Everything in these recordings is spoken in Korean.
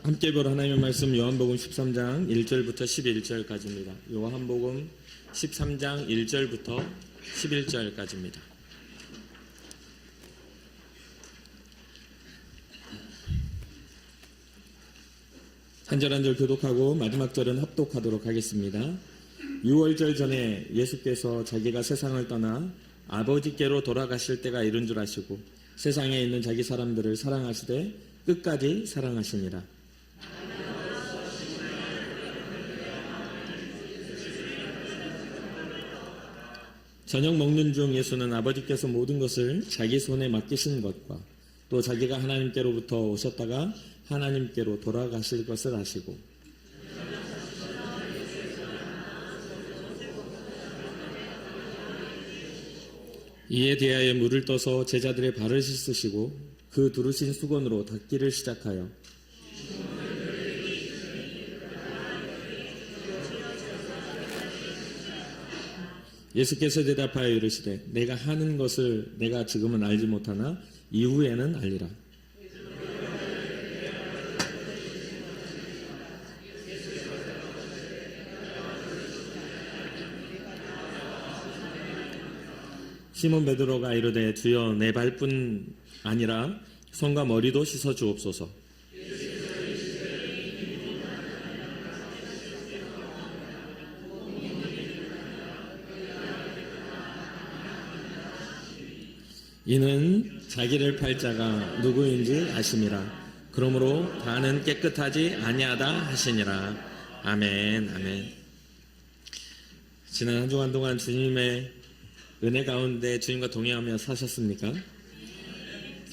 함께 볼 하나님의 말씀 요한복음 13장 1절부터 11절까지입니다. 요한복음 13장 1절부터 11절까지입니다. 한 절 한 절 교독하고 마지막 절은 합독하도록 하겠습니다. 6월절 전에 예수께서 자기가 세상을 떠나 아버지께로 돌아가실 때가 이른 줄 아시고 세상에 있는 자기 사람들을 사랑하시되 끝까지 사랑하시니라. 저녁 먹는 중 예수는 아버지께서 모든 것을 자기 손에 맡기신 것과 또 자기가 하나님께로부터 오셨다가 하나님께로 돌아가실 것을 아시고 이에 대하여 물을 떠서 제자들의 발을 씻으시고 그 두르신 수건으로 닦기를 시작하여 예수께서 대답하여 이르시되 내가 하는 것을 내가 지금은 알지 못하나 이후에는 알리라. 시몬 베드로가 이르되 주여 내 발뿐 아니라 손과 머리도 씻어 주옵소서. 이는 자기를 팔 자가 누구인지 아심이라. 그러므로 다는 깨끗하지 아니하다 하시니라. 아멘. 아멘. 지난 한 주간 동안 주님의 은혜 가운데 주님과 동행하며 사셨습니까?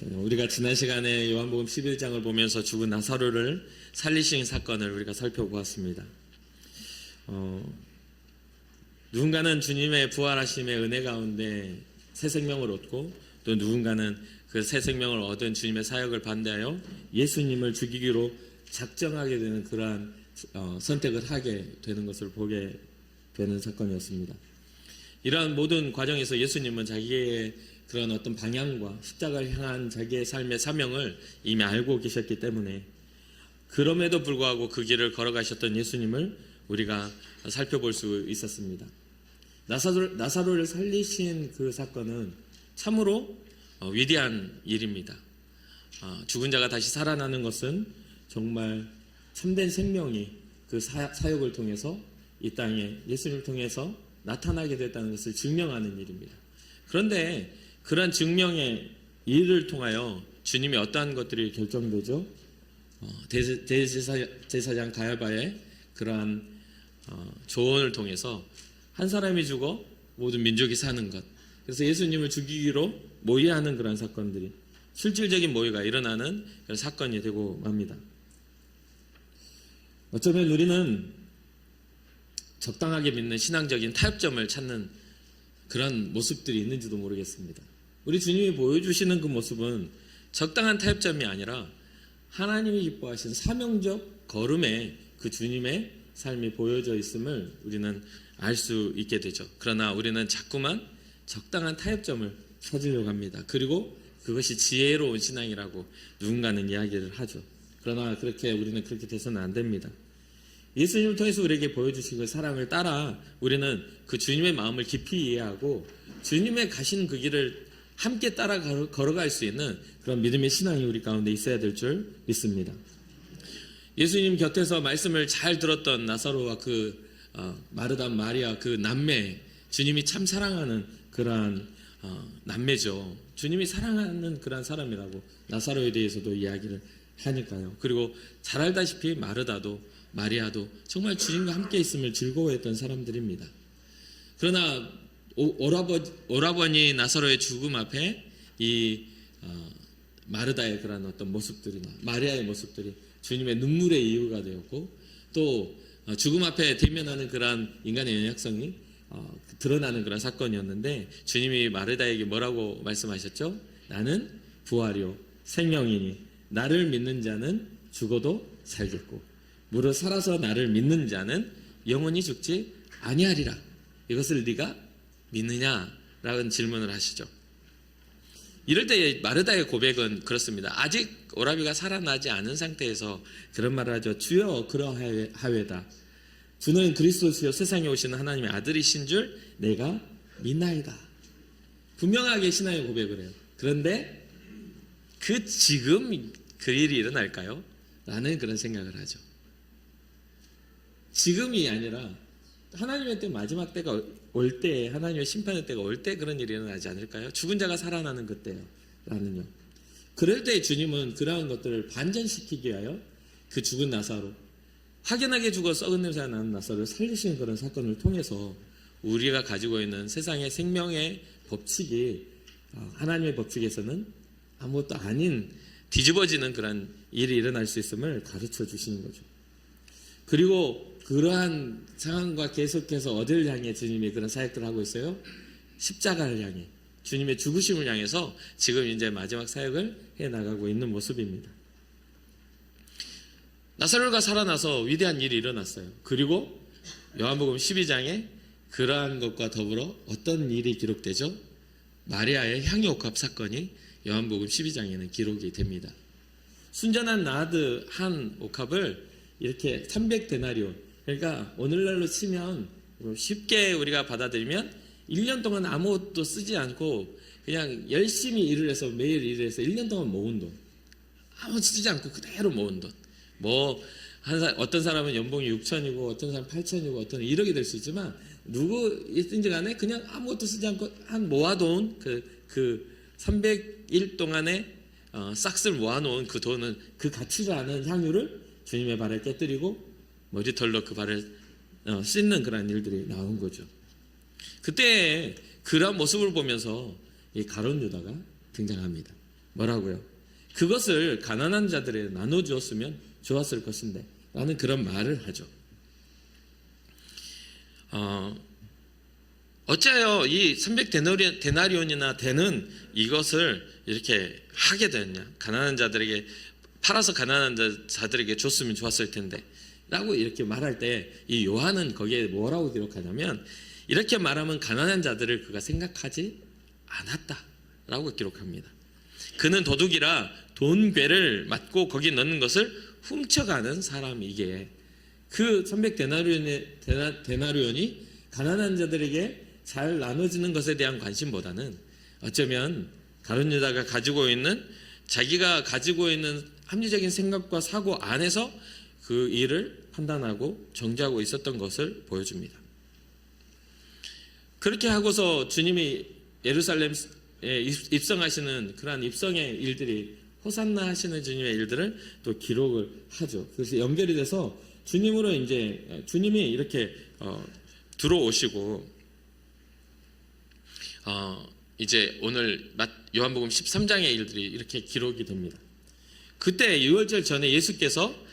우리가 지난 시간에 요한복음 11장을 보면서 죽은 나사로를 살리신 사건을 우리가 살펴보았습니다. 누군가는 주님의 부활하심의 은혜 가운데 새 생명을 얻고 또 누군가는 그 새 생명을 얻은 주님의 사역을 반대하여 예수님을 죽이기로 작정하게 되는 그러한 선택을 하게 되는 것을 보게 되는 사건이었습니다. 이러한 모든 과정에서 예수님은 자기의 그런 어떤 방향과 십자가를 향한 자기의 삶의 사명을 이미 알고 계셨기 때문에 그럼에도 불구하고 그 길을 걸어가셨던 예수님을 우리가 살펴볼 수 있었습니다. 나사로를 살리신 그 사건은 참으로 위대한 일입니다. 죽은 자가 다시 살아나는 것은 정말 참된 생명이 그 사역을 통해서 이 땅에 예수님을 통해서 나타나게 됐다는 것을 증명하는 일입니다. 그런데 그러한 증명의 일을 통하여 주님이 어떠한 것들이 결정되죠? 대제사장 가야바의 그러한 조언을 통해서 한 사람이 죽어 모든 민족이 사는 것, 그래서 예수님을 죽이기로 모의하는 그런 사건들이 실질적인 모의가 일어나는 그런 사건이 되고 맙니다. 어쩌면 우리는 적당하게 믿는 신앙적인 타협점을 찾는 그런 모습들이 있는지도 모르겠습니다. 우리 주님이 보여주시는 그 모습은 적당한 타협점이 아니라 하나님이 기뻐하신 사명적 걸음에 그 주님의 삶이 보여져 있음을 우리는 알 수 있게 되죠. 그러나 우리는 자꾸만 적당한 타협점을 찾으려고 합니다. 그리고 그것이 지혜로운 신앙이라고 누군가는 이야기를 하죠. 그러나 우리는 그렇게 돼서는 안 됩니다. 예수님을 통해서 우리에게 보여주신 그 사랑을 따라 우리는 그 주님의 마음을 깊이 이해하고 주님의 가시는 그 길을 함께 따라 걸어갈 수 있는 그런 믿음의 신앙이 우리 가운데 있어야 될 줄 믿습니다. 예수님 곁에서 말씀을 잘 들었던 나사로와 그 마르다 마리아 그 남매, 주님이 참 사랑하는 그러한 남매죠. 주님이 사랑하는 그러한 사람이라고 나사로에 대해서도 이야기를 하니까요. 그리고 잘 알다시피 마르다도 마리아도 정말 주님과 함께 있음을 즐거워했던 사람들입니다. 그러나 오라버니 나사로의 죽음 앞에 이 마르다의 그런 어떤 모습들이나 마리아의 모습들이 주님의 눈물의 이유가 되었고 또 죽음 앞에 대면하는 그러한 인간의 연약성이 드러나는 그런 사건이었는데 주님이 마르다에게 뭐라고 말씀하셨죠? 나는 부활이요 생명이니 나를 믿는 자는 죽어도 살겠고 무릇 살아서 나를 믿는 자는 영원히 죽지 아니하리라. 이것을 네가 믿느냐라는 질문을 하시죠. 이럴 때 마르다의 고백은 그렇습니다. 아직 오라비가 살아나지 않은 상태에서 그런 말을 하죠. 주여 그러하외다. 주는 그리스도시요 세상에 오시는 하나님의 아들이신 줄 내가 믿나이다. 분명하게 신앙의 고백을 해요. 그런데 지금 그 일이 일어날까요? 라는 그런 생각을 하죠. 지금이 아니라 하나님의 때 마지막 때가 올 때, 하나님의 심판의 때가 올 때 그런 일이 일어나지 않을까요? 죽은 자가 살아나는 그때요. 라는요. 그럴 때 주님은 그러한 것들을 반전시키기 위하여 그 죽은 나사로, 확연하게 죽어 썩은 냄새가 나는 나사로를 살리시는 그런 사건을 통해서 우리가 가지고 있는 세상의 생명의 법칙이 하나님의 법칙에서는 아무것도 아닌 뒤집어지는 그런 일이 일어날 수 있음을 가르쳐 주시는 거죠. 그리고 그러한 상황과 계속해서 어디를 향해 주님이 그런 사역들을 하고 있어요? 십자가를 향해, 주님의 죽으심을 향해서 지금 이제 마지막 사역을 해나가고 있는 모습입니다. 나사로가 살아나서 위대한 일이 일어났어요. 그리고 요한복음 12장에 그러한 것과 더불어 어떤 일이 기록되죠? 마리아의 향유옥합 사건이 요한복음 12장에는 기록이 됩니다. 순전한 나드 한 옥합을 이렇게 300데나리온, 그러니까 오늘날로 치면 쉽게 우리가 받아들이면 1년 동안 아무것도 쓰지 않고 그냥 열심히 일을 해서 매일 일을 해서 1년 동안 모은 돈, 아무것도 쓰지 않고 그대로 모은 돈. 어떤 사람은 연봉이 6천이고 어떤 사람은 8천이고 어떤 1억이 될 수 있지만 누구든지 간에 그냥 아무것도 쓰지 않고 한 모아놓은 그 300일 동안에 싹쓸 모아놓은 그 돈은 그 가치지 않은 향유를 주님의 발에 깨뜨리고 머리털로 그 발을 씻는 그런 일들이 나온 거죠. 그때 그런 모습을 보면서 이 가룟 유다가 등장합니다. 뭐라고요? 그것을 가난한 자들에게 나눠주었으면 좋았을 것인데 라는 그런 말을 하죠. 어째요 이 300데나리온이나 되는 이것을 이렇게 하게 되었냐? 가난한 자들에게 팔아서 가난한 자들에게 줬으면 좋았을 텐데 라고 이렇게 말할 때 이 요한은 거기에 뭐라고 기록하냐면, 이렇게 말하면 가난한 자들을 그가 생각하지 않았다 라고 기록합니다. 그는 도둑이라 돈괴를 맞고 거기 넣는 것을 훔쳐가는 사람이기에 그 300데나리온이 가난한 자들에게 잘 나눠지는 것에 대한 관심보다는 어쩌면 가룟 유다가 자기가 가지고 있는 합리적인 생각과 사고 안에서 그 일을 판단하고 정죄하고 있었던 것을 보여줍니다. 그렇게 하고서 주님이 예루살렘에 입성하시는 그러한 입성의 일들이, 호산나 하시는 주님의 일들을 또 기록을 하죠. 그래서 연결이 돼서 주님이 이렇게 들어오시고 이제 오늘 요한복음 13장의 일들이 이렇게 기록이 됩니다. 그때 유월절 전에 예수께서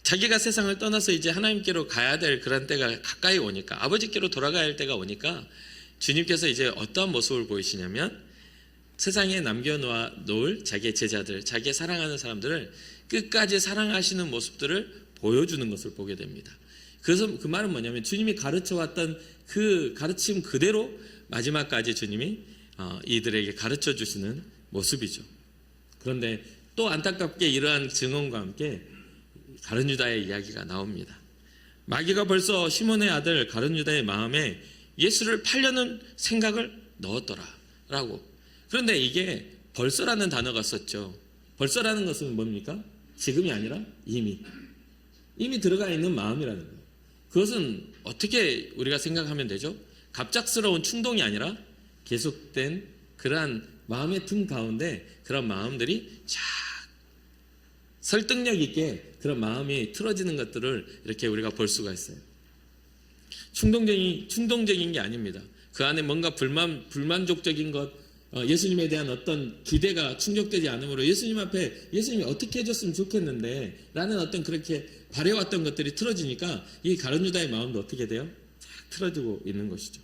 자기가 세상을 떠나서 이제 하나님께로 가야 될 그런 때가 가까이 오니까, 아버지께로 돌아가야 할 때가 오니까 주님께서 이제 어떠한 모습을 보이시냐면 세상에 남겨놓을 자기의 제자들, 자기의 사랑하는 사람들을 끝까지 사랑하시는 모습들을 보여주는 것을 보게 됩니다. 그래서 그 말은 뭐냐면 주님이 가르쳐왔던 그 가르침 그대로 마지막까지 주님이 이들에게 가르쳐 주시는 모습이죠. 그런데 또 안타깝게 이러한 증언과 함께 가룟 유다의 이야기가 나옵니다. 마귀가 벌써 시몬의 아들 가룟 유다의 마음에 예수를 팔려는 생각을 넣었더라 라고. 그런데 이게 벌써라는 단어가 썼죠. 벌써라는 것은 뭡니까? 지금이 아니라 이미 들어가 있는 마음이라는 거예요. 그것은 어떻게 우리가 생각하면 되죠? 갑작스러운 충동이 아니라 계속된 그러한 마음의 틈 가운데 그런 마음들이 설득력 있게 그런 마음이 틀어지는 것들을 이렇게 우리가 볼 수가 있어요. 충동적인 게 아닙니다. 그 안에 뭔가 불만족적인 것, 예수님에 대한 어떤 기대가 충족되지 않으므로 예수님 앞에 예수님이 어떻게 해줬으면 좋겠는데 라는 어떤 그렇게 바래왔던 것들이 틀어지니까 이 가룟 유다의 마음도 어떻게 돼요? 쫙 틀어지고 있는 것이죠.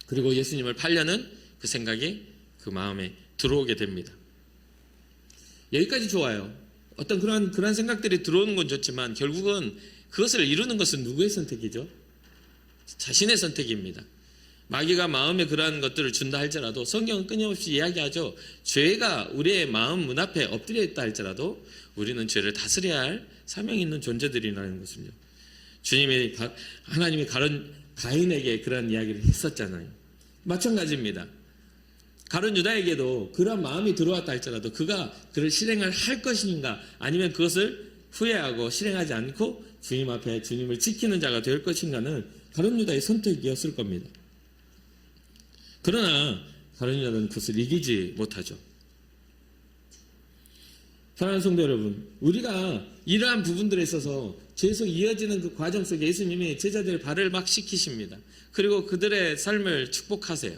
그리고 예수님을 팔려는 그 생각이 그 마음에 들어오게 됩니다. 여기까지 좋아요. 어떤 그런 생각들이 들어오는 건 좋지만 결국은 그것을 이루는 것은 누구의 선택이죠? 자신의 선택입니다. 마귀가 마음에 그러한 것들을 준다 할지라도 성경은 끊임없이 이야기하죠. 죄가 우리의 마음 문 앞에 엎드려 있다 할지라도 우리는 죄를 다스려야 할 사명이 있는 존재들이라는 것을요. 하나님이 가인에게 그런 이야기를 했었잖아요. 마찬가지입니다. 가룟 유다에게도 그런 마음이 들어왔다 할지라도 그가 그를 실행을 할 것인가 아니면 그것을 후회하고 실행하지 않고 주님 앞에 주님을 지키는 자가 될 것인가는 가룟 유다의 선택이었을 겁니다. 그러나 가룟 유다는 그것을 이기지 못하죠. 사랑하는 성도 여러분, 우리가 이러한 부분들에 있어서 계속 이어지는 그 과정 속에 예수님이 제자들의 발을 막 씻기십니다. 그리고 그들의 삶을 축복하세요.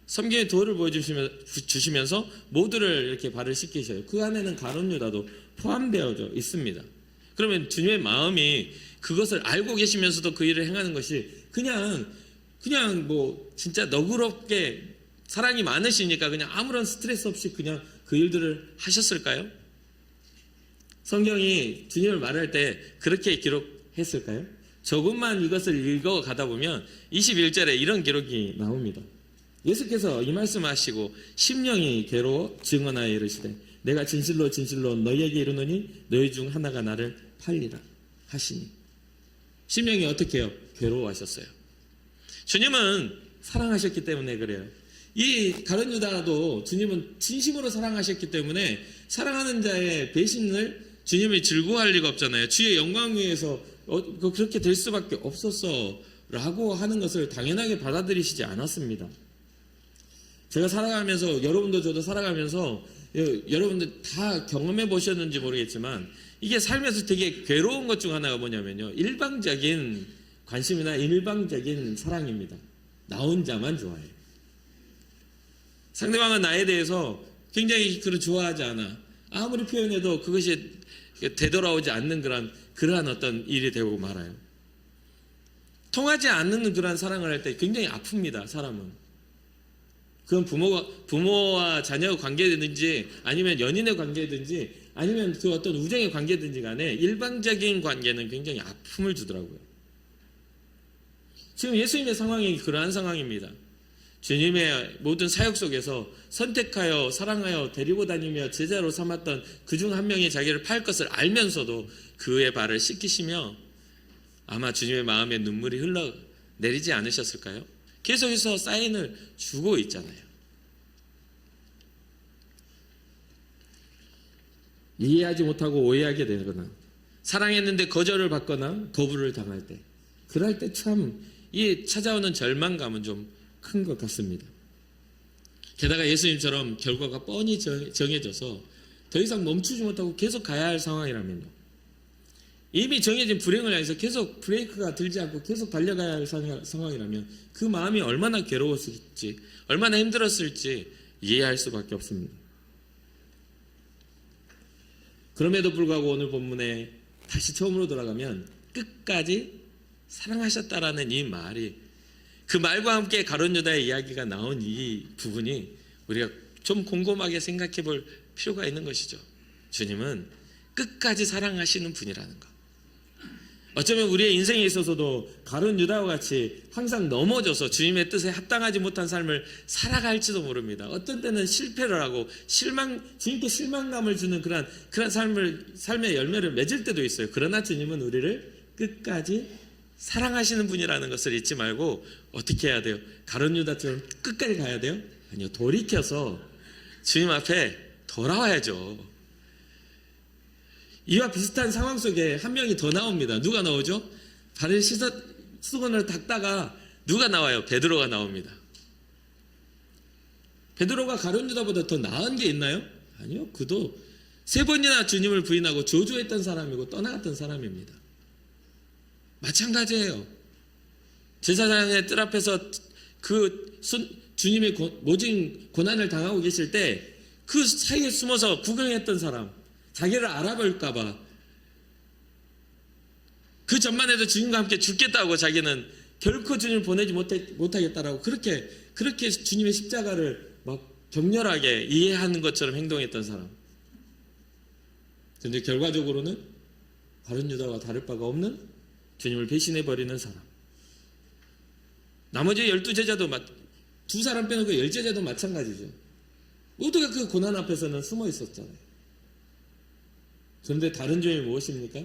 성경의 도를 보여주시면서 모두를 이렇게 발을 씻기셔요. 그 안에는 가룟 유다도 포함되어 있습니다. 그러면 주님의 마음이 그것을 알고 계시면서도 그 일을 행하는 것이 그냥 뭐 진짜 너그럽게 사랑이 많으시니까 그냥 아무런 스트레스 없이 그냥 그 일들을 하셨을까요? 성경이 주님을 말할 때 그렇게 기록했을까요? 조금만 이것을 읽어가다 보면 21절에 이런 기록이 나옵니다. 예수께서 이 말씀하시고 심령이 괴로워 증언하여 이르시되 내가 진실로 진실로 너희에게 이르노니 너희 중 하나가 나를 팔리라 하시니. 심령이 어떻게 해요? 괴로워하셨어요. 주님은 사랑하셨기 때문에 그래요. 이 가룟 유다도 주님은 진심으로 사랑하셨기 때문에 사랑하는 자의 배신을 주님이 즐거워할 리가 없잖아요. 주의 영광 위에서 그렇게 될 수밖에 없었어 라고 하는 것을 당연하게 받아들이시지 않았습니다. 제가 살아가면서 여러분도 저도 살아가면서 여러분들 다 경험해 보셨는지 모르겠지만 이게 삶에서 되게 괴로운 것 중 하나가 뭐냐면요, 일방적인 관심이나 일방적인 사랑입니다. 나 혼자만 좋아해. 상대방은 나에 대해서 굉장히 좋아하지 않아. 아무리 표현해도 그것이 되돌아오지 않는 그러한 어떤 일이 되고 말아요. 통하지 않는 그러한 사랑을 할 때 굉장히 아픕니다. 사람은. 그건 부모와 자녀의 관계든지 아니면 연인의 관계든지 아니면 그 어떤 우정의 관계든지 간에 일방적인 관계는 굉장히 아픔을 주더라고요. 지금 예수님의 상황이 그러한 상황입니다. 주님의 모든 사역 속에서 선택하여 사랑하여 데리고 다니며 제자로 삼았던 그중 한 명이 자기를 팔 것을 알면서도 그의 발을 씻기시며 아마 주님의 마음에 눈물이 흘러내리지 않으셨을까요? 계속해서 사인을 주고 있잖아요. 이해하지 못하고 오해하게 되거나 사랑했는데 거절을 받거나 거부를 당할 때, 그럴 때 참 이 찾아오는 절망감은 좀 큰 것 같습니다. 게다가 예수님처럼 결과가 뻔히 정해져서 더 이상 멈추지 못하고 계속 가야 할 상황이라면요, 이미 정해진 불행을 향해서 계속 브레이크가 들지 않고 계속 달려가야 할 상황이라면 그 마음이 얼마나 괴로웠을지, 얼마나 힘들었을지 이해할 수밖에 없습니다. 그럼에도 불구하고 오늘 본문에 다시 처음으로 돌아가면 끝까지 사랑하셨다라는 이 말이, 그 말과 함께 가룟 유다의 이야기가 나온 이 부분이 우리가 좀 곰곰하게 생각해 볼 필요가 있는 것이죠. 주님은 끝까지 사랑하시는 분이라는 것. 어쩌면 우리의 인생에 있어서도 가룟 유다와 같이 항상 넘어져서 주님의 뜻에 합당하지 못한 삶을 살아갈지도 모릅니다. 어떤 때는 실패를 하고 주님께 실망감을 주는 그런 삶의 열매를 맺을 때도 있어요. 그러나 주님은 우리를 끝까지 사랑하시는 분이라는 것을 잊지 말고 어떻게 해야 돼요? 가룟 유다처럼 끝까지 가야 돼요? 아니요, 돌이켜서 주님 앞에 돌아와야죠. 이와 비슷한 상황 속에 한 명이 더 나옵니다. 누가 나오죠? 발을 수건을 닦다가 누가 나와요? 베드로가 나옵니다. 베드로가 가룟 유다보다 더 나은 게 있나요? 아니요. 그도 3번이나 주님을 부인하고 저주했던 사람이고 떠나갔던 사람입니다. 마찬가지예요. 제사장의 뜰 앞에서 주님의 모진 고난을 당하고 계실 때 그 사이에 숨어서 구경했던 사람, 자기를 알아볼까봐 그 전만 해도 주님과 함께 죽겠다고 자기는 결코 주님을 보내지 못하겠다라고 그렇게 주님의 십자가를 막 격렬하게 이해하는 것처럼 행동했던 사람. 그런데 결과적으로는 가룟 유다와 다를 바가 없는 주님을 배신해버리는 사람. 나머지 12제자도 두 사람 빼놓고 10제자도 마찬가지죠. 모두가 그 고난 앞에서는 숨어 있었잖아요. 그런데 다른 점이 무엇입니까?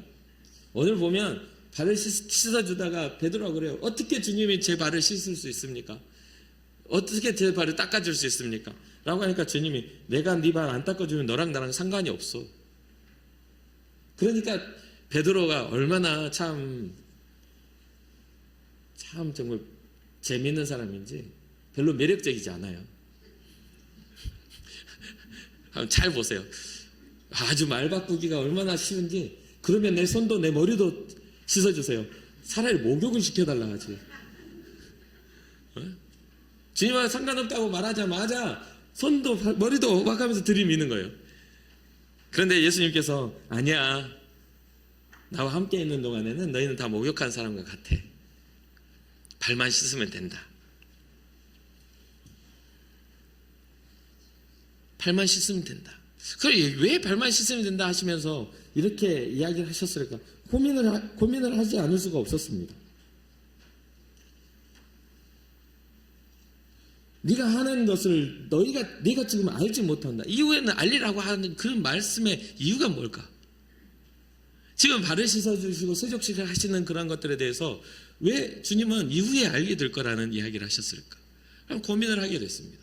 오늘 보면 발을 씻어주다가 베드로가 그래요. 어떻게 주님이 제 발을 씻을 수 있습니까? 어떻게 제 발을 닦아줄 수 있습니까? 라고 하니까 주님이 내가 네 발 안 닦아주면 너랑 나랑 상관이 없어. 그러니까 베드로가 얼마나 참 정말 재미있는 사람인지 별로 매력적이지 않아요. 한번 잘 보세요. 아주 말 바꾸기가 얼마나 쉬운지. 그러면 내 손도 내 머리도 씻어주세요. 차라리 목욕을 시켜달라 하지. 주님과 상관없다고 말하자마자 손도 머리도 막 하면서 들이미는 거예요. 그런데 예수님께서 아니야, 나와 함께 있는 동안에는 너희는 다 목욕한 사람과 같아. 발만 씻으면 된다. 발만 씻으면 된다. 그래, 왜 발만 씻으면 된다 하시면서 이렇게 이야기를 하셨을까? 고민을 하지 않을 수가 없었습니다. 네가 하는 것을 네가 지금 알지 못한다. 이후에는 알리라고 하는 그런 말씀의 이유가 뭘까? 지금 발을 씻어주시고 세족식을 하시는 그런 것들에 대해서 왜 주님은 이후에 알게 될 거라는 이야기를 하셨을까? 고민을 하게 됐습니다.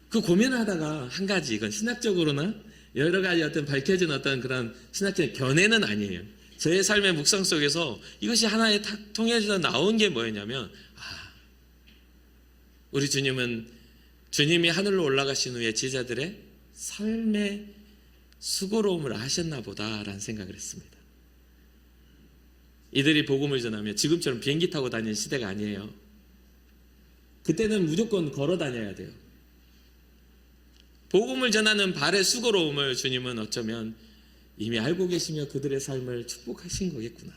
그 고민을 하다가 한 가지, 이건 신학적으로나 여러 가지 어떤 밝혀진 어떤 그런 신학적인 견해는 아니에요. 저의 삶의 묵상 속에서 이것이 하나의 통해서 나온 게 뭐였냐면, 우리 주님이 하늘로 올라가신 후에 제자들의 삶의 수고로움을 아셨나 보다라는 생각을 했습니다. 이들이 복음을 전하며 지금처럼 비행기 타고 다니는 시대가 아니에요. 그때는 무조건 걸어 다녀야 돼요. 복음을 전하는 발의 수고로움을 주님은 어쩌면 이미 알고 계시며 그들의 삶을 축복하신 거겠구나.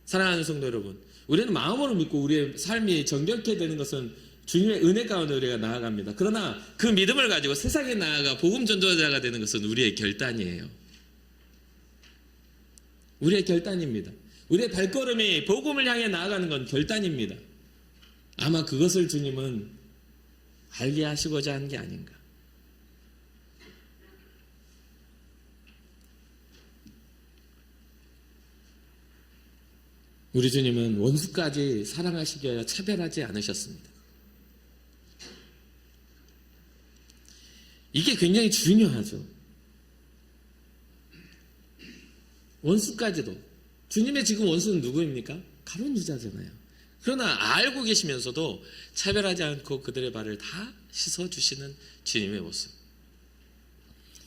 사랑하는 성도 여러분, 우리는 마음으로 믿고 우리의 삶이 정결케 되는 것은 주님의 은혜 가운데 우리가 나아갑니다. 그러나 그 믿음을 가지고 세상에 나아가 복음 전도자가 되는 것은 우리의 결단이에요. 우리의 결단입니다. 우리의 발걸음이 복음을 향해 나아가는 건 결단입니다. 아마 그것을 주님은 알게 하시고자 한 게 아닌가. 우리 주님은 원수까지 사랑하시기 위하여 차별하지 않으셨습니다. 이게 굉장히 중요하죠. 원수까지도. 주님의 지금 원수는 누구입니까? 가룟 유다잖아요. 그러나 알고 계시면서도 차별하지 않고 그들의 발을 다 씻어주시는 주님의 모습.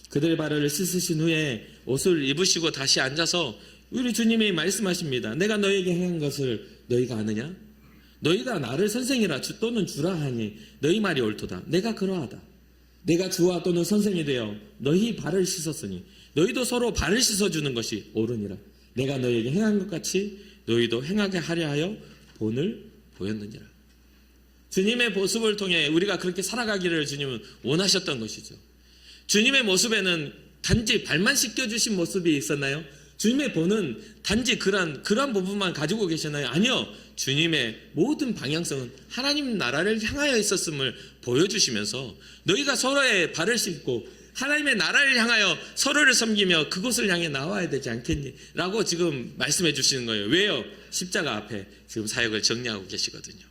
그들의 발을 씻으신 후에 옷을 입으시고 다시 앉아서 우리 주님이 말씀하십니다. 내가 너에게 행한 것을 너희가 아느냐? 너희가 나를 선생이라 또는 주라 하니 너희 말이 옳도다. 내가 그러하다. 내가 주와 또는 선생이 되어 너희 발을 씻었으니 너희도 서로 발을 씻어주는 것이 옳으니라. 내가 너희에게 행한 것 같이 너희도 행하게 하려 하여 본을 보였느니라. 주님의 모습을 통해 우리가 그렇게 살아가기를 주님은 원하셨던 것이죠. 주님의 모습에는 단지 발만 씻겨주신 모습이 있었나요? 주님의 본은 단지 그러한 부분만 가지고 계셨나요? 아니요. 주님의 모든 방향성은 하나님 나라를 향하여 있었음을 보여주시면서 너희가 서로의 발을 씻고 하나님의 나라를 향하여 서로를 섬기며 그곳을 향해 나와야 되지 않겠니? 라고 지금 말씀해 주시는 거예요. 왜요? 십자가 앞에 지금 사역을 정리하고 계시거든요.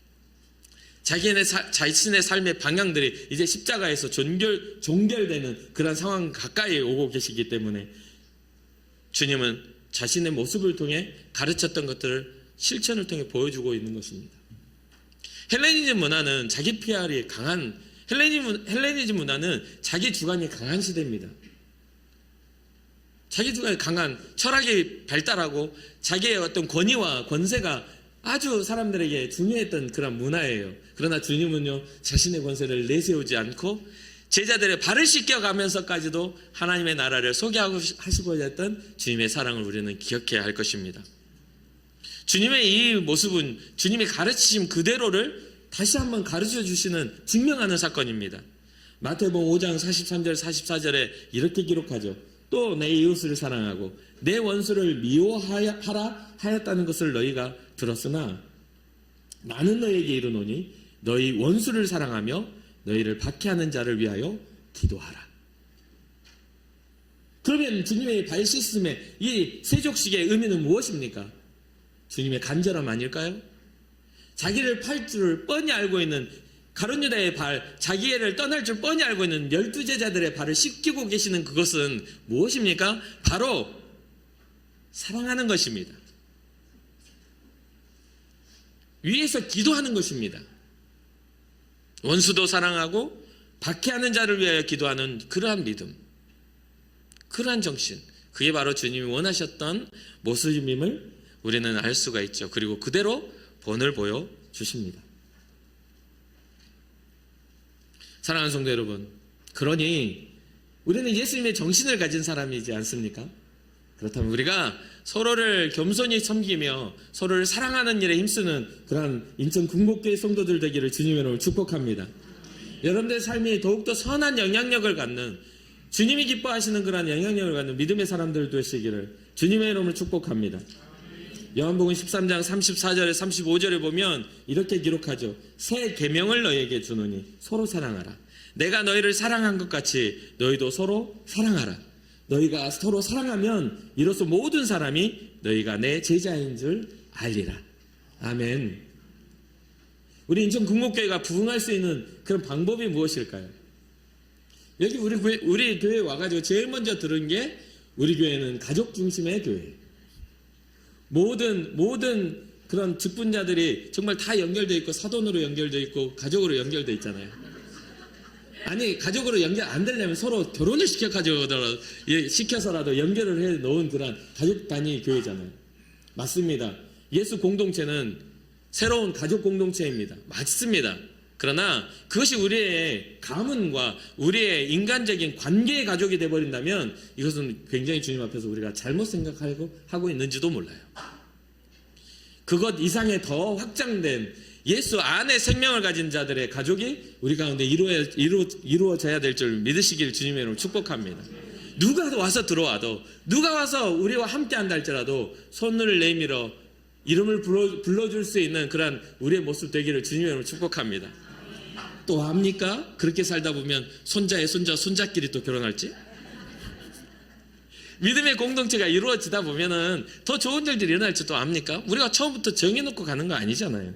자신의 삶의 방향들이 이제 십자가에서 종결되는 그런 상황 가까이 오고 계시기 때문에 주님은 자신의 모습을 통해 가르쳤던 것들을 실천을 통해 보여주고 있는 것입니다. 헬레니즘 문화는 자기 PR이 강한 헬레니즘 문화는 자기 주관이 강한 시대입니다. 자기 주관이 강한 철학이 발달하고 자기의 어떤 권위와 권세가 아주 사람들에게 중요했던 그런 문화예요. 그러나 주님은요, 자신의 권세를 내세우지 않고 제자들의 발을 씻겨가면서까지도 하나님의 나라를 소개하시고자 했던 주님의 사랑을 우리는 기억해야 할 것입니다. 주님의 이 모습은 주님이 가르치신 그대로를 다시 한번 가르쳐 주시는, 증명하는 사건입니다. 마태복음 5장 43절 44절에 이렇게 기록하죠. 또 내 이웃을 사랑하고 내 원수를 미워하라 하였다는 것을 너희가 들었으나 나는 너희에게 이르노니 너희 원수를 사랑하며 너희를 박해하는 자를 위하여 기도하라. 그러면 주님의 발 씻음의 이 세족식의 의미는 무엇입니까? 주님의 간절함 아닐까요? 자기를 팔 줄 뻔히 알고 있는 가룟 유다의 발, 자기를 떠날 줄 뻔히 알고 있는 12제자들의 발을 씻기고 계시는 그것은 무엇입니까? 바로 사랑하는 것입니다. 위에서 기도하는 것입니다. 원수도 사랑하고 박해하는 자를 위하여 기도하는 그러한 믿음, 그러한 정신, 그게 바로 주님이 원하셨던 모습임을 우리는 알 수가 있죠. 그리고 그대로 본을 보여주십니다. 사랑하는 성도 여러분, 그러니 우리는 예수님의 정신을 가진 사람이지 않습니까? 그렇다면 우리가 서로를 겸손히 섬기며 서로를 사랑하는 일에 힘쓰는 그러한 인천 궁복교회 성도들 되기를 주님의 이름으로 축복합니다. 여러분들의 삶이 더욱더 선한 영향력을 갖는, 주님이 기뻐하시는 그러한 영향력을 갖는 믿음의 사람들 되시기를 주님의 이름으로 축복합니다. 요한복음 13장 34절에 35절에 보면 이렇게 기록하죠. 새 계명을 너희에게 주노니 서로 사랑하라. 내가 너희를 사랑한 것 같이 너희도 서로 사랑하라. 너희가 서로 사랑하면 이로써 모든 사람이 너희가 내 제자인 줄 알리라. 아멘. 우리 인천 궁목교회가 부흥할 수 있는 그런 방법이 무엇일까요? 여기 우리 교회에 와가지고 제일 먼저 들은 게 우리 교회는 가족 중심의 교회예요. 모든 그런 직분자들이 정말 다 연결되어 있고 사돈으로 연결되어 있고 가족으로 연결되어 있잖아요. 아니, 가족으로 연결 안 되려면 서로 결혼을 시켜서라도 연결을 해 놓은 그런 가족 단위 교회잖아요. 맞습니다. 예수 공동체는 새로운 가족 공동체입니다. 맞습니다. 그러나 그것이 우리의 가문과 우리의 인간적인 관계의 가족이 되어버린다면 이것은 굉장히 주님 앞에서 우리가 잘못 생각하고 있는지도 몰라요. 그것 이상의 더 확장된 예수 안에 생명을 가진 자들의 가족이 우리 가운데 이루어져야 될 줄 믿으시기를 주님의 이름으로 축복합니다. 누가 와서 들어와도, 누가 와서 우리와 함께 한다 할지라도 손을 내밀어 이름을 불러줄 수 있는 그런 우리의 모습 되기를 주님의 이름으로 축복합니다. 또 합니까? 그렇게 살다 보면 손자의 손자끼리 또 결혼할지? 믿음의 공동체가 이루어지다 보면은 더 좋은 일들이 일어날지 또 압니까? 우리가 처음부터 정해놓고 가는 거 아니잖아요.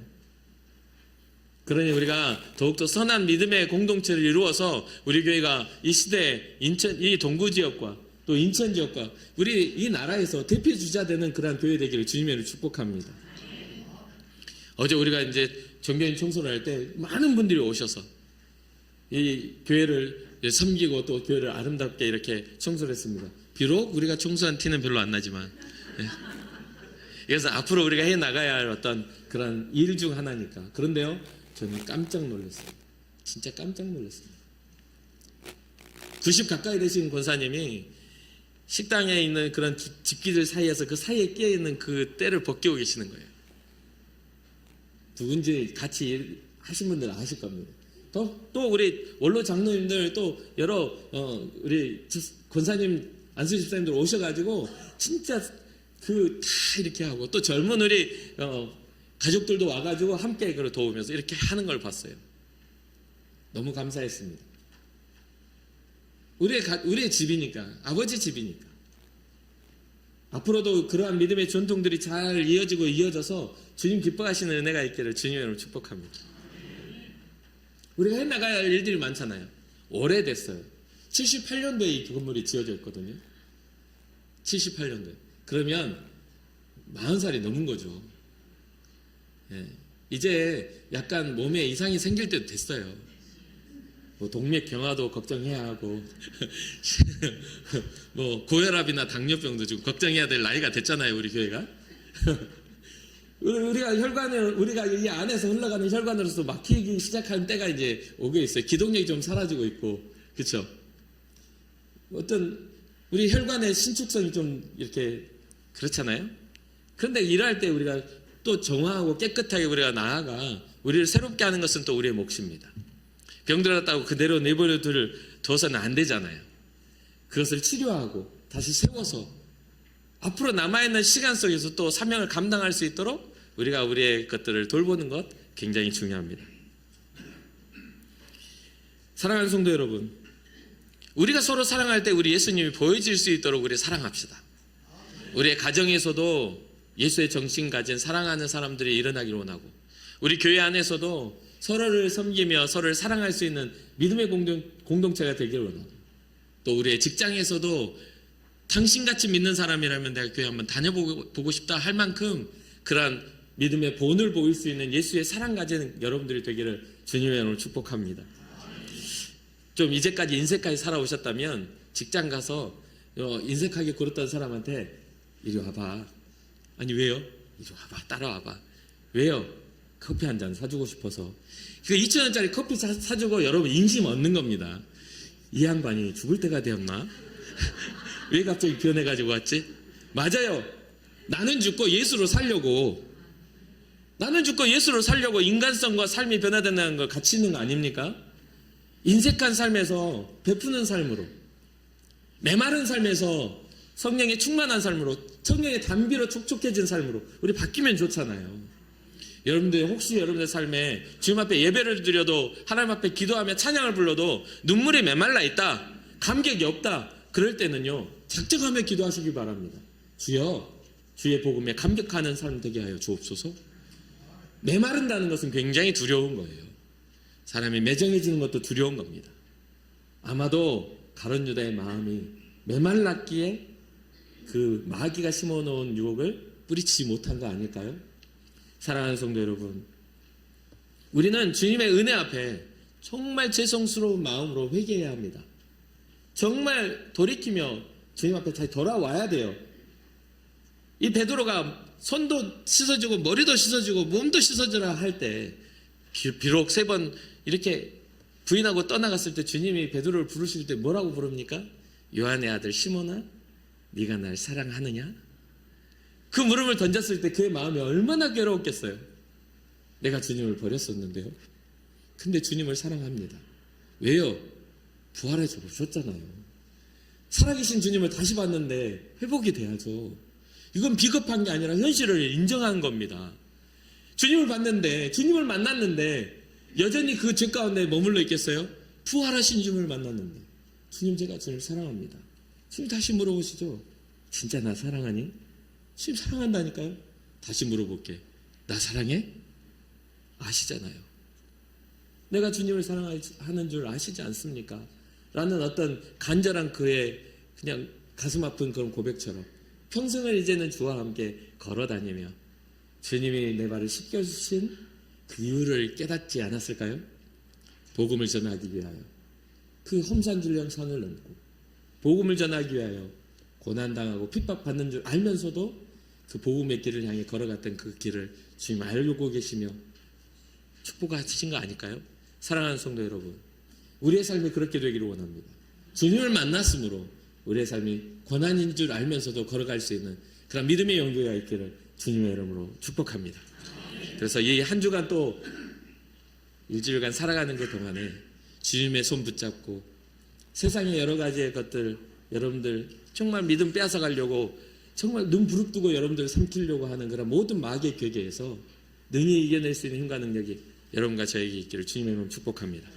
그러니 우리가 더욱더 선한 믿음의 공동체를 이루어서 우리 교회가 이 시대 이 동구 지역과 또 인천 지역과 우리 이 나라에서 대표 주자 되는 그러한 교회 되기를 주님의 축복합니다. 어제 우리가 이제 정교인 청소를 할 때 많은 분들이 오셔서 이 교회를 섬기고 또 교회를 아름답게 이렇게 청소를 했습니다. 비록 우리가 청소한 티는 별로 안 나지만, 그래서 앞으로 우리가 해 나가야 할 어떤 그런 일 중 하나니까. 그런데요, 저는 깜짝 놀랐어요. 진짜 깜짝 놀랐습니다. 90 가까이 되신 권사님이 식당에 있는 그런 집기들 사이에서 그 사이에 끼어있는 그 때를 벗기고 계시는 거예요. 누군지 같이 하신 분들 아실 겁니다. 또 우리 원로 장로님들 또 여러 우리 권사님 안수 집사님들 오셔가지고 진짜 그 다 이렇게 하고 또 젊은 우리 가족들도 와가지고 함께 그걸 도우면서 이렇게 하는 걸 봤어요. 너무 감사했습니다. 우리의 집이니까, 아버지 집이니까. 앞으로도 그러한 믿음의 전통들이 잘 이어져서 주님 기뻐하시는 은혜가 있기를 주님으로 축복합니다. 우리가 해나가야 할 일들이 많잖아요. 오래됐어요. 78년도에 이 건물이 지어져 있거든요. 78년도에. 그러면 40살이 넘은 거죠. 예. 이제 약간 몸에 이상이 생길 때도 됐어요. 뭐 동맥경화도 걱정해야 하고 뭐 고혈압이나 당뇨병도 좀 걱정해야 될 나이가 됐잖아요, 우리 교회가. 우리가 이 안에서 흘러가는 혈관으로서 막히기 시작하는 때가 이제 오고 있어요. 기동력이 좀 사라지고 있고, 그렇죠? 어떤 우리 혈관의 신축성이 좀 이렇게 그렇잖아요. 그런데 일할 때 우리가 또 정화하고 깨끗하게 우리가 나아가 우리를 새롭게 하는 것은 또 우리의 몫입니다. 병들었다고 그대로 내버려 둬서는 안 되잖아요. 그것을 치료하고 다시 세워서 앞으로 남아있는 시간 속에서 또 사명을 감당할 수 있도록 우리가 우리의 것들을 돌보는 것 굉장히 중요합니다. 사랑하는 성도 여러분, 우리가 서로 사랑할 때 우리 예수님이 보여질 수 있도록 우리 사랑합시다. 우리의 가정에서도 예수의 정신 가진 사랑하는 사람들이 일어나기를 원하고, 우리 교회 안에서도 서로를 섬기며 서로를 사랑할 수 있는 믿음의 공동체가 되기를 원하고, 또 우리의 직장에서도 당신같이 믿는 사람이라면 내가 교회 한번 다녀보고 싶다 할 만큼 그러한 믿음의 본을 보일 수 있는 예수의 사랑 가진 여러분들이 되기를 주님의 이름으로 축복합니다. 좀 이제까지 인색하게 살아오셨다면 직장 가서 인색하게 굴었던 사람한테 이리 와봐. 아니 왜요? 이리 와봐. 따라와봐. 왜요? 커피 한 잔 사주고 싶어서. 그 2,000원짜리 커피 사주고 여러분 인심 얻는 겁니다. 이 양반이 죽을 때가 되었나? 왜 갑자기 변해가지고 왔지? 맞아요. 나는 죽고 예수로 살려고. 나는 죽고 예수로 살려고 인간성과 삶이 변화된다는 걸 같이 있는 거 아닙니까? 인색한 삶에서 베푸는 삶으로, 메마른 삶에서 성령의 충만한 삶으로, 성령의 단비로 촉촉해진 삶으로 우리 바뀌면 좋잖아요. 여러분들 혹시 여러분의 삶에 주님 앞에 예배를 드려도, 하나님 앞에 기도하며 찬양을 불러도 눈물이 메말라 있다, 감격이 없다, 그럴 때는요 작정하며 기도하시기 바랍니다. 주여, 주의 복음에 감격하는 삶 되게 하여 주옵소서. 메마른다는 것은 굉장히 두려운 거예요. 사람이 매정해지는 것도 두려운 겁니다. 아마도 가룟 유다의 마음이 메말랐기에 그 마귀가 심어놓은 유혹을 뿌리치지 못한 거 아닐까요? 사랑하는 성도 여러분, 우리는 주님의 은혜 앞에 정말 죄송스러운 마음으로 회개해야 합니다. 정말 돌이키며 주님 앞에 다시 돌아와야 돼요. 이 베드로가 손도 씻어주고 머리도 씻어주고 몸도 씻어주라 할 때, 비록 3번 이렇게 부인하고 떠나갔을 때 주님이 베드로를 부르실 때 뭐라고 부릅니까? 요한의 아들 시몬아, 네가 날 사랑하느냐? 그 물음을 던졌을 때 그의 마음이 얼마나 괴로웠겠어요. 내가 주님을 버렸었는데요. 근데 주님을 사랑합니다. 왜요? 부활해 주셨잖아요. 살아계신 주님을 다시 봤는데 회복이 돼야죠. 이건 비겁한 게 아니라 현실을 인정하는 겁니다. 주님을 봤는데, 주님을 만났는데 여전히 그 죄 가운데 머물러 있겠어요? 부활하신 주님을 만났는데, 주님, 제가 주님을 사랑합니다. 주님 다시 물어보시죠. 진짜 나 사랑하니? 주님 사랑한다니까요. 다시 물어볼게. 나 사랑해? 아시잖아요. 내가 주님을 사랑하는 줄 아시지 않습니까? 라는 어떤 간절한 그의 그냥 가슴 아픈 그런 고백처럼 평생을 이제는 주와 함께 걸어다니며 주님이 내 발을 씻겨주신 그 이유를 깨닫지 않았을까요? 복음을 전하기 위하여 그 험산줄령 산을 넘고 복음을 전하기 위하여 고난당하고 핍박받는 줄 알면서도 그 복음의 길을 향해 걸어갔던 그 길을 주님 알고 계시며 축복하신 거 아닐까요? 사랑하는 성도 여러분, 우리의 삶이 그렇게 되기를 원합니다. 주님을 만났으므로 우리의 삶이 고난인 줄 알면서도 걸어갈 수 있는 그런 믿음의 용기가 있기를 주님의 이름으로 축복합니다. 그래서 이 한 주간 또 일주일간 살아가는 그 동안에 주님의 손 붙잡고 세상의 여러 가지의 것들, 여러분들 정말 믿음 빼앗아 가려고 정말 눈 부릅뜨고 여러분들을 삼키려고 하는 그런 모든 마귀의 괴계에서 능히 이겨낼 수 있는 힘과 능력이 여러분과 저에게 있기를 주님의 이름으로 축복합니다.